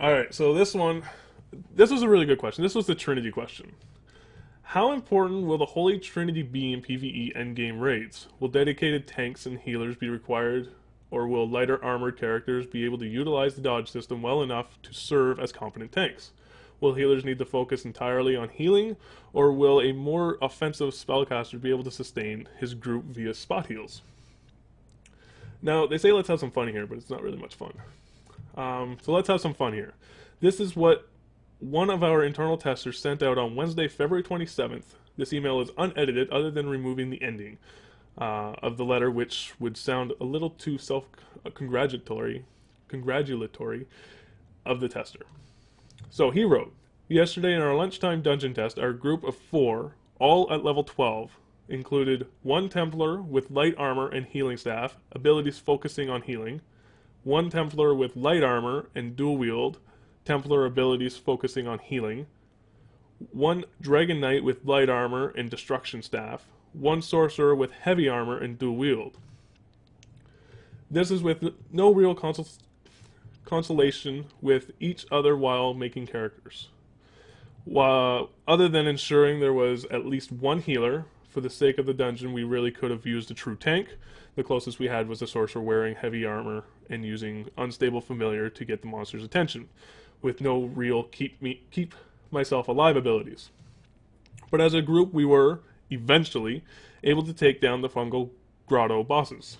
Alright, so this was a really good question. This was the Trinity question. How important will the Holy Trinity be in PvE endgame raids? Will dedicated tanks and healers be required, or will lighter armored characters be able to utilize the dodge system well enough to serve as competent tanks? Will healers need to focus entirely on healing, or will a more offensive spellcaster be able to sustain his group via spot heals? Now, they say let's have some fun here, but it's not really much fun. So let's have some fun here. This is what one of our internal testers sent out on Wednesday, February 27th. This email is unedited, other than removing the ending of the letter, which would sound a little too congratulatory of the tester. So he wrote, yesterday in our lunchtime dungeon test, our group of 4, all at level 12, included 1 Templar with light armor and healing staff, abilities focusing on healing, 1 Templar with light armor and dual wield, Templar abilities focusing on healing, 1 Dragon Knight with light armor and destruction staff, 1 Sorcerer with heavy armor and dual wield. This is with no real consolation with each other while making characters. Other than ensuring there was at least 1 healer, for the sake of the dungeon we really could have used a true tank. The closest we had was a sorcerer wearing heavy armor and using unstable familiar to get the monster's attention, with no real keep myself alive abilities. But as a group we were, eventually, able to take down the fungal grotto bosses.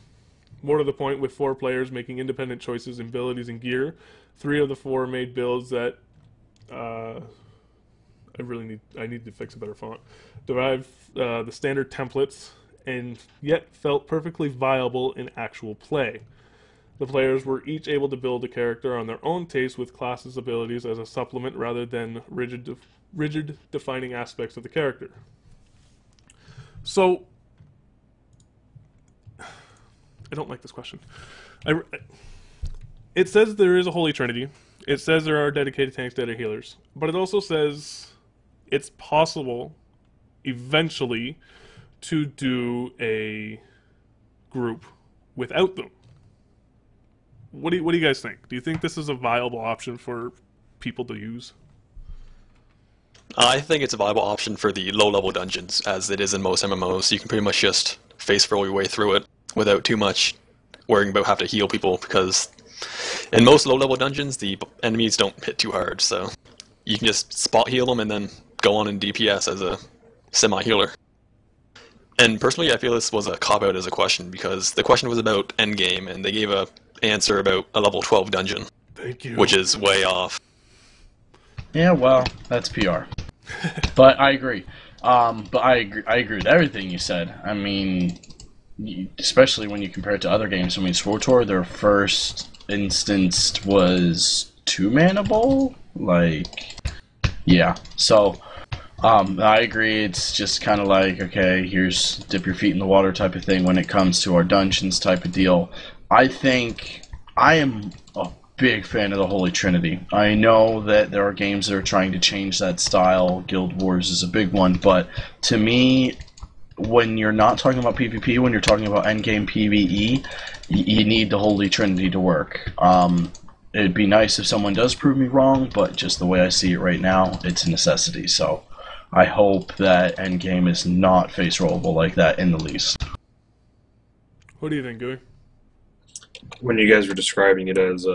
More to the point, with 4 players making independent choices in abilities and gear, 3 of the 4 made builds that I need to fix a better font. Derived the standard templates and yet felt perfectly viable in actual play. The players were each able to build a character on their own taste with classes' abilities as a supplement rather than rigid defining aspects of the character. So, I don't like this question. It says there is a Holy Trinity. It says there are dedicated tanks, dedicated healers. But it also says it's possible, eventually, to do a group without them. What do you guys think? Do you think this is a viable option for people to use? I think it's a viable option for the low-level dungeons, as it is in most MMOs. You can pretty much just face roll your way through it without too much worrying about having to heal people, because in most low-level dungeons, the enemies don't hit too hard, so you can just spot heal them and then go on in DPS as a semi-healer. And personally, I feel this was a cop-out as a question, because the question was about endgame, and they gave a answer about a level 12 dungeon. Thank you. Which is way off. Yeah, well, that's PR. But I agree. But I agree with everything you said. I mean, especially when you compare it to other games. I mean, SWTOR, their first instance was 2-mana bowl? Like, yeah. So, I agree. It's just kind of like, okay, here's dip your feet in the water type of thing when it comes to our dungeons type of deal. I think I am a big fan of the Holy Trinity. I know that there are games that are trying to change that style. Guild Wars is a big one, but to me, when you're not talking about PvP, when you're talking about endgame PvE, you need the Holy Trinity to work. It'd be nice if someone does prove me wrong, but just the way I see it right now, it's a necessity. So I hope that endgame is not face rollable like that in the least. What do you think, Gooey? When you guys were describing it as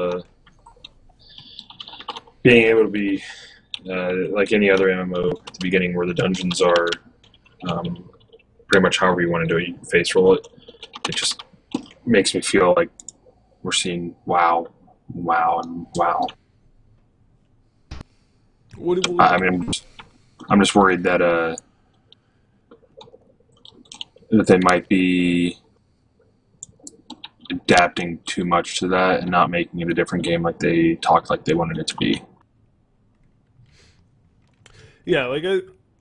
being able to be like any other MMO at the beginning, where the dungeons are pretty much however you want to do it, you can face roll it. It just makes me feel like we're seeing wow, and wow. I mean, I'm just worried that that they might be adapting too much to that and not making it a different game like they talked like they wanted it to be. Yeah, like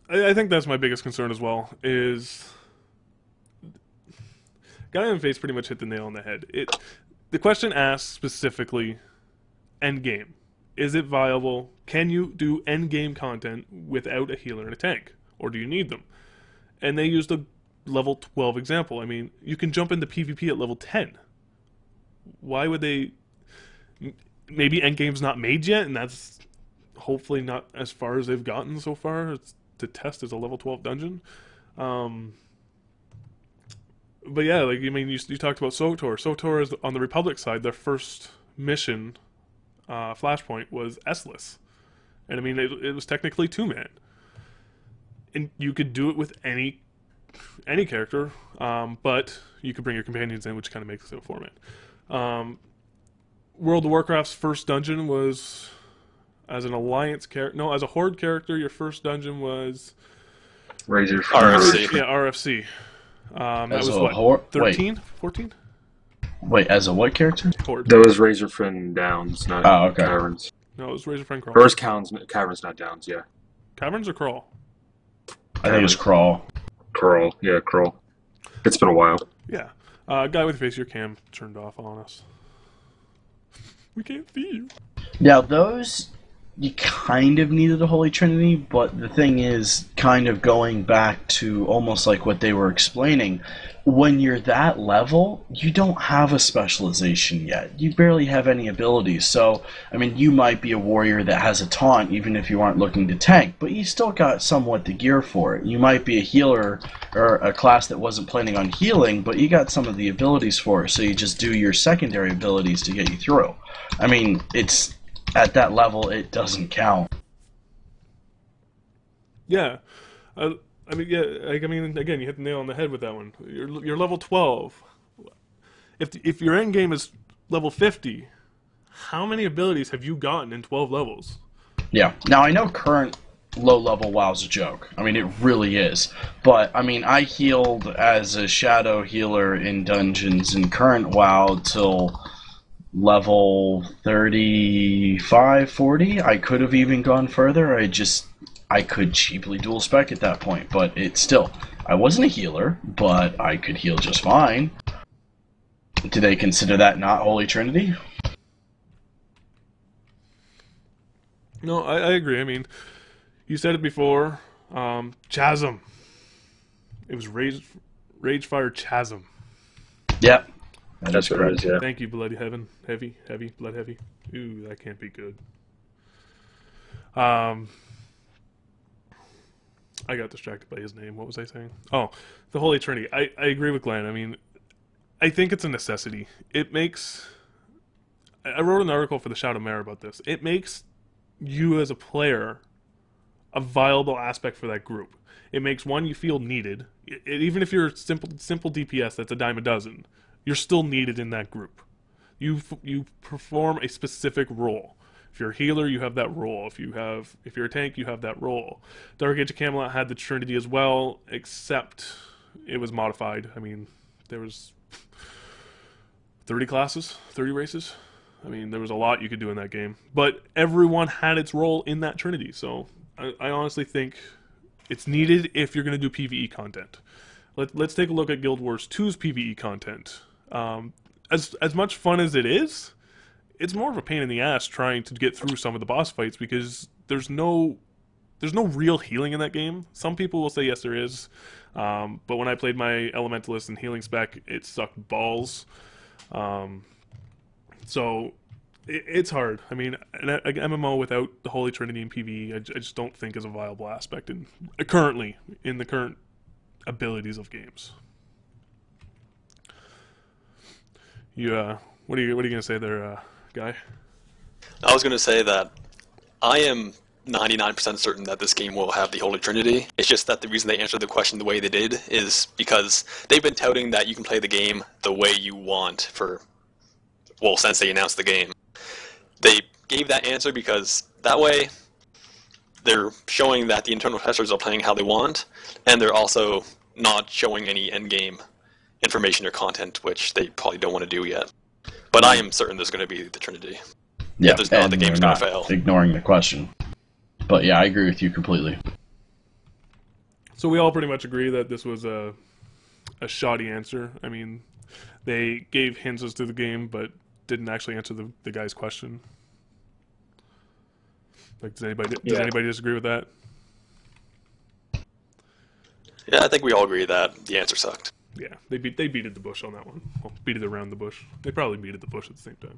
I think that's my biggest concern as well, is Guy on Face pretty much hit the nail on the head. The question asks specifically endgame. Is it viable? Can you do endgame content without a healer and a tank? Or do you need them? And they used a level 12 example. I mean, you can jump into PvP at level 10. Why would they... maybe endgame's not made yet, and that's hopefully not as far as they've gotten so far. It's to test as a level 12 dungeon. But yeah, like I mean, you talked about SOTOR. SOTOR is on the Republic side. Their first mission, Flashpoint, was S-less, and I mean it was technically 2-man, and you could do it with any character, but you could bring your companions in, which kind of makes it a 4-man. World of Warcraft's first dungeon was as an alliance character. No, as a horde character, your first dungeon was Razor RFC. Yeah, RFC. That As was a what? 13? 14? Wait, as a what character? Horde. That was Razorfin Downs, not Oh, okay. Caverns. No, it was Razor Friend Crawl. Or is Caverns, not Downs, yeah. Caverns or Crawl? I think it was Crawl. Crawl, yeah, Crawl. It's been a while. Yeah. Guy with face, your cam turned off on us. We can't see you. Now, those, you kind of needed a Holy Trinity, but the thing is, kind of going back to almost like what they were explaining, when you're that level, you don't have a specialization yet. You barely have any abilities. So, I mean, you might be a warrior that has a taunt, even if you aren't looking to tank, but you still got somewhat the gear for it. You might be a healer or a class that wasn't planning on healing, but you got some of the abilities for it, so you just do your secondary abilities to get you through. I mean, it's at that level, it doesn't count. Yeah. I mean, yeah. Like, I mean, again, you hit the nail on the head with that one. You're level 12. If your end game is level 50, how many abilities have you gotten in 12 levels? Yeah. Now, I know current low-level WoW's a joke. I mean, it really is. But, I mean, I healed as a shadow healer in dungeons in current WoW till level 35, 40. I could have even gone further. I could cheaply dual spec at that point, but it's still, I wasn't a healer, but I could heal just fine. Do they consider that not Holy Trinity? No, I agree. I mean, you said it before. Chasm. It was Ragefire Chasm. Yep. That's what it is, yeah. Thank you, Bloody Heaven. Heavy, Blood Heavy. Ooh, that can't be good. I got distracted by his name. What was I saying? Oh, the Holy Trinity. I agree with Glenn. I mean, I think it's a necessity. It makes... I wrote an article for the Shadow Mare about this. It makes you as a player a viable aspect for that group. It makes, one, you feel needed. Even if you're simple DPS, that's a dime a dozen. You're still needed in that group. You perform a specific role. If you're a healer, you have that role. If you're a tank, you have that role. Dark Age of Camelot had the Trinity as well, except it was modified. I mean, there was 30 classes, 30 races. I mean, there was a lot you could do in that game. But everyone had its role in that Trinity, so I honestly think it's needed if you're going to do PvE content. Let's take a look at Guild Wars 2's PvE content. As much fun as it is, it's more of a pain in the ass trying to get through some of the boss fights because there's no real healing in that game. Some people will say yes, there is, but when I played my Elementalist and healing spec, it sucked balls. So it's hard. I mean, an MMO without the Holy Trinity and PvE, I just don't think is a viable aspect in the current abilities of games. What are you gonna say there, Guy? I was going to say that I am 99% certain that this game will have the Holy Trinity. It's just that the reason they answered the question the way they did is because they've been touting that you can play the game the way you want since they announced the game. They gave that answer because that way they're showing that the internal testers are playing how they want, and they're also not showing any endgame information or content, which they probably don't want to do yet. But I am certain there's going to be the Trinity. Yeah, if there's not, and the game's they're going to not fail. ignoring the question. But yeah, I agree with you completely. So we all pretty much agree that this was a shoddy answer. I mean, they gave hints as to the game, but didn't actually answer the guy's question. Like, does anybody disagree with that? Yeah, I think we all agree that the answer sucked. Yeah, they beated the bush on that one. Well, beated around the bush. They probably beated the bush at the same time.